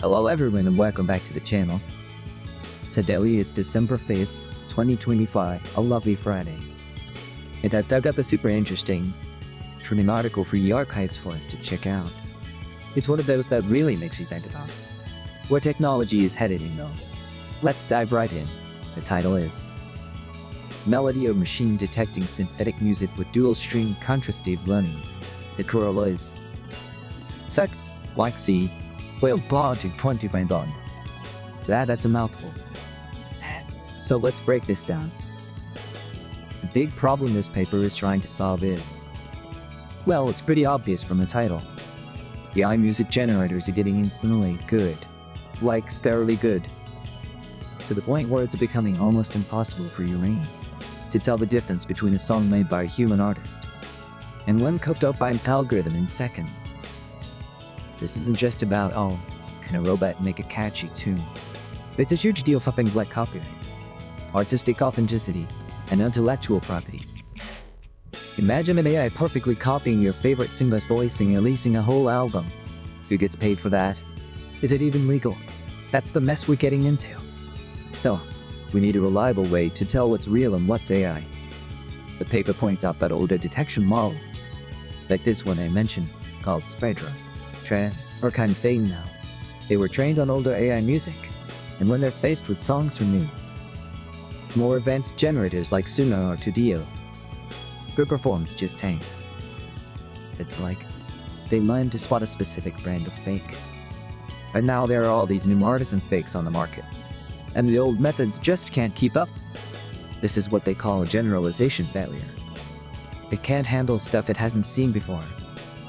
Hello everyone and welcome back to the channel. Today is December 5th, 2025, a lovely Friday. And I've dug up a super interesting, trending article for the archives for us to check out. It's one of those that really makes you think about where technology is headed, Let's dive right in. The title is Melody of Machine Detecting Synthetic Music with Dual Stream Contrastive Learning. The corolla is Sex, like C, well, to 25 on. That's a mouthful. So let's break this down. The big problem this paper is trying to solve is, well, it's pretty obvious from the title. The AI music generators are getting insanely good, like scarily good, to the point where it's becoming almost impossible for your brain to tell the difference between a song made by a human artist and one cooked up by an algorithm in seconds. This isn't just about, oh, can a robot make a catchy tune? It's a huge deal for things like copyright, artistic authenticity, and intellectual property. Imagine an AI perfectly copying your favorite singer's voice and releasing a whole album. Who gets paid for that? Is it even legal? That's the mess we're getting into. So, we need a reliable way to tell what's real and what's AI. The paper points out that older detection models, like this one I mentioned, called SpecTTTra, are kind of fading now. They were trained on older AI music, and when they're faced with songs from new, more advanced generators like Suno or Tudio, their performance just tanks. It's like they learned to spot a specific brand of fake. And now there are all these new artisan fakes on the market, and the old methods just can't keep up. This is what they call a generalization failure. It can't handle stuff it hasn't seen before.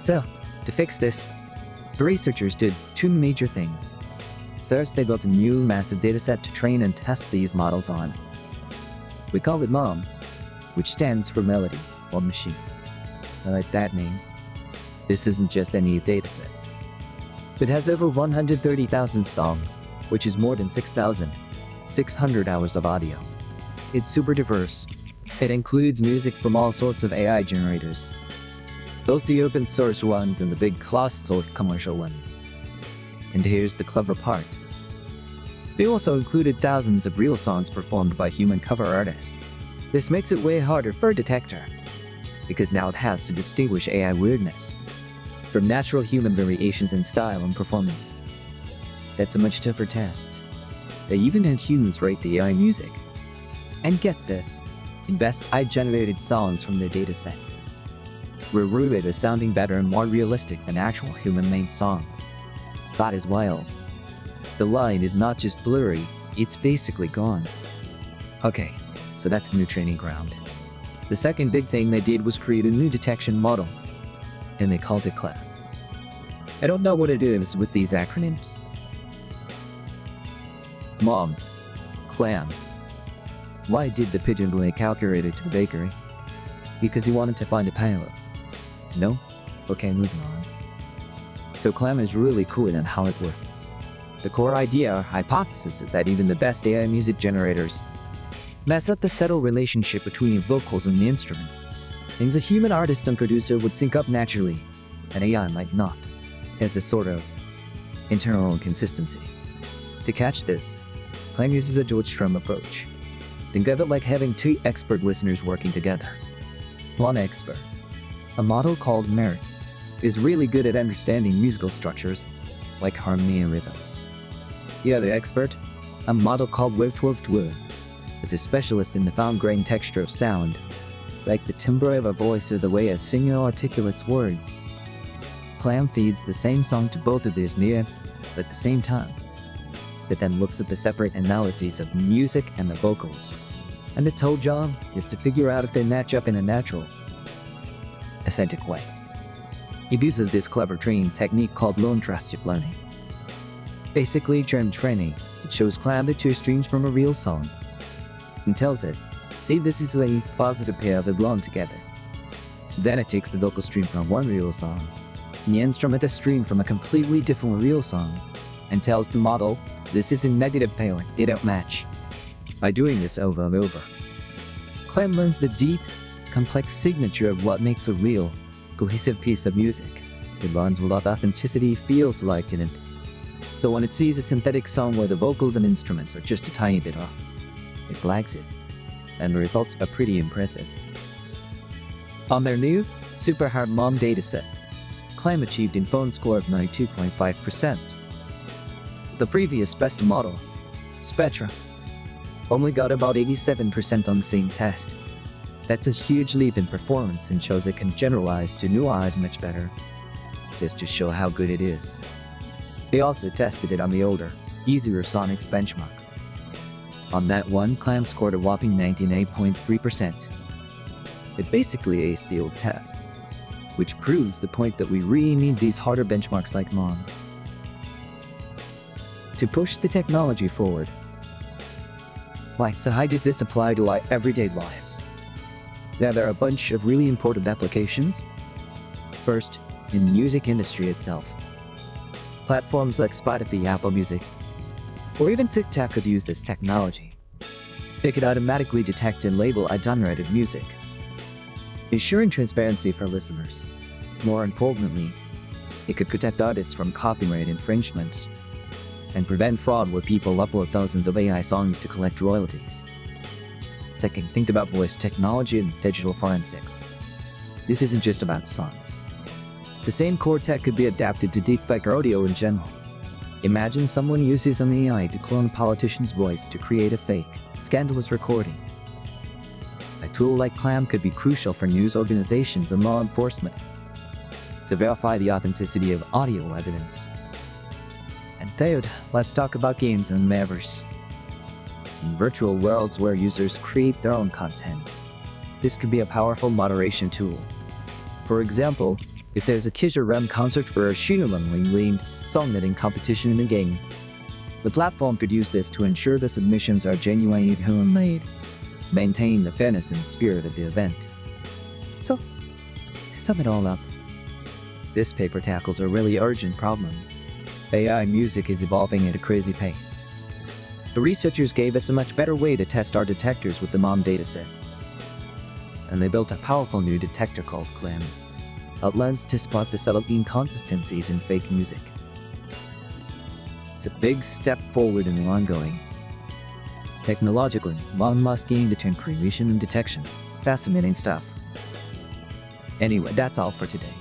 So, to fix this, the researchers did two major things. First, they built a new massive dataset to train and test these models on. We call it MOM, which stands for Melody, or Machine. I like that name. This isn't just any dataset. It has over 130,000 songs, which is more than 6,600 hours of audio. It's super diverse. It includes music from all sorts of AI generators, both the open source ones and the big closed-source commercial ones. And here's the clever part. They also included thousands of real songs performed by human cover artists. This makes it way harder for a detector, because now it has to distinguish AI weirdness from natural human variations in style and performance. That's a much tougher test. They even had humans rate the AI music. And get this, in best AI-generated songs from the dataset were rooted as sounding better and more realistic than actual human-made songs. That is wild. The line is not just blurry, it's basically gone. Okay, so that's the new training ground. The second big thing they did was create a new detection model, and they called it CLAM. I don't know what it is with these acronyms. MOM, CLAM. Why did the pigeon bring a calculator to the bakery? Because he wanted to find a pilot. No? Okay, moving on. So CLAM is really cool in how it works. The core idea or hypothesis is that even the best AI music generators mess up the subtle relationship between the vocals and the instruments. Things a human artist and producer would sync up naturally, and AI might not, as a sort of internal inconsistency. To catch this, CLAM uses a dual stream approach. Think of it like having two expert listeners working together. One expert, a model called Merit, is really good at understanding musical structures, like harmony and rhythm. The other expert, a model called Wave, is a specialist in the fine-grained texture of sound, like the timbre of a voice or the way a singer articulates words. CLAM feeds the same song to both of these near at the same time, but then looks at the separate analyses of music and the vocals. And its whole job is to figure out if they match up in a natural, authentic way. It uses this clever training technique called contrastive learning. Basically, during training, it shows CLAM the two streams from a real song, and tells it, see, this is a positive pair that belong together. Then it takes the vocal stream from one real song, and the instrumental stream from a completely different real song, and tells the model, this is a negative pairing, they don't match. By doing this over and over, CLAM learns the deep, complex signature of what makes a real, cohesive piece of music. It learns what authenticity feels like in it, So when it sees a synthetic song where the vocals and instruments are just a tiny bit off, it flags it, and the results are pretty impressive. On their new, super hard MOM dataset, CLAM achieved a phone score of 92.5%. The previous best model, SpecTTTra, only got about 87% on the same test. That's a huge leap in performance and shows it can generalize to new eyes much better, just to show how good it is. They also tested it on the older, easier Sonics benchmark. On that one, CLAM scored a whopping 98.3%. It basically aced the old test, which proves the point that we really need these harder benchmarks like MOM to push the technology forward. So how does this apply to our everyday lives? Now, there are a bunch of really important applications. First, in the music industry itself. Platforms like Spotify, Apple Music, or even TikTok could use this technology. It could automatically detect and label ungenerated music, ensuring transparency for listeners. More importantly, it could protect artists from copyright infringement and prevent fraud where people upload thousands of AI songs to collect royalties. Second, think about voice technology and digital forensics. This isn't just about songs. The same core tech could be adapted to deepfake audio in general. Imagine someone uses an AI to clone a politician's voice to create a fake, scandalous recording. A tool like CLAM could be crucial for news organizations and law enforcement to verify the authenticity of audio evidence. And third, let's talk about games and metaverse. In virtual worlds where users create their own content, this could be a powerful moderation tool. For example, if there's a Kishore Rem concert or a Shinulung songwriting competition in a game, the platform could use this to ensure the submissions are genuine and homemade, maintain the fairness and spirit of the event. So, to sum it all up, this paper tackles a really urgent problem. AI music is evolving at a crazy pace. The researchers gave us a much better way to test our detectors with the MOM dataset, and they built a powerful new detector called CLAM. It learns to spot the subtle inconsistencies in fake music. It's a big step forward in the ongoing. Technologically, Elon Musk gained between creation and detection. Fascinating stuff. Anyway, that's all for today.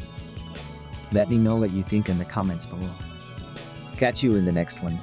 Let me know what you think in the comments below. Catch you in the next one.